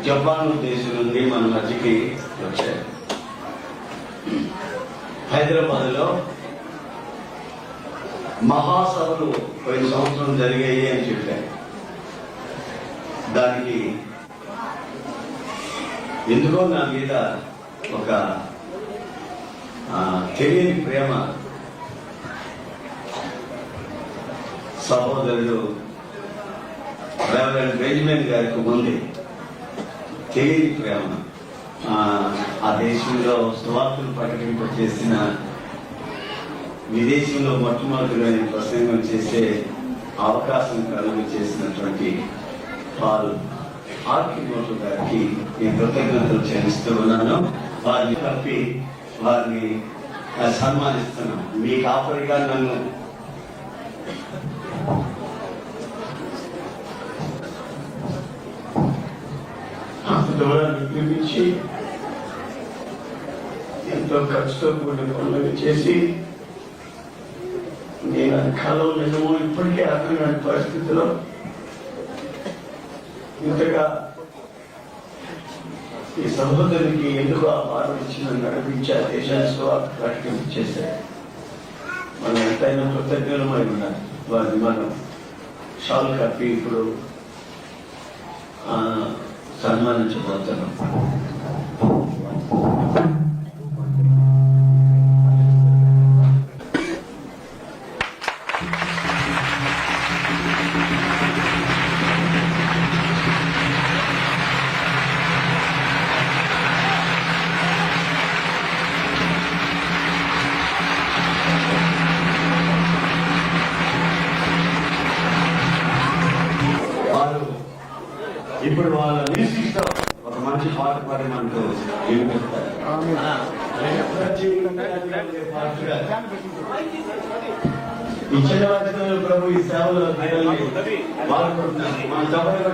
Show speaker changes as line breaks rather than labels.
Japan దేశం నుండి మన మధ్యకి వచ్చారు. హైదరాబాద్ లో మహాసభలు పోయిన సంవత్సరం జరిగాయి అని చెప్పారు. దానికి ఎందుకో నా మీద ఒక తెలియని ప్రేమ సహోదరుడు రెవరెండ్ బెంజమిన్ గారికి ఉంది. తెలియని ప్రేమ ఆ దేశంలో సువార్తను ప్రకటింప చేసిన, విదేశంలో మొట్టమొదటిగా ప్రసంగం చేసే అవకాశం కలుగు చేసినటువంటి పాల్ ఆర్కిమోటో గారికి నేను కృతజ్ఞతలు చెల్లిస్తూ ఉన్నాను. వారిని తప్పి వారిని సన్మానిస్తున్నాను. మీ కాపరిగా నన్ను దూరాన్ని పిలిపించి ఎంతో ఖర్చుతో కూడిన పనులు చేసి నేను అది కలవ నిజమో ఇప్పటికే అర్థం కాని పరిస్థితిలో ఇంతగా ఈ సహోదరునికి ఎందుకు ఆ భారం ఇచ్చిన నడిపించి ఆ దేశాన్ని ప్రకటించేశారు. మనం ఎంతైనా కృతజ్ఞమై ఉండాలి. వారిని మనం షాల్ కప్పి ఇప్పుడు సన్మానించబోతున్నాం. ఇప్పుడు వాళ్ళ మ్యూజిక్ ఒక మంచి పాట పాడి మనకు వినిపిస్తారు. ఈ చిన్న వయసులో ప్రభు ఈ సేవలో వాడుకుంటున్నారు. మన సభలో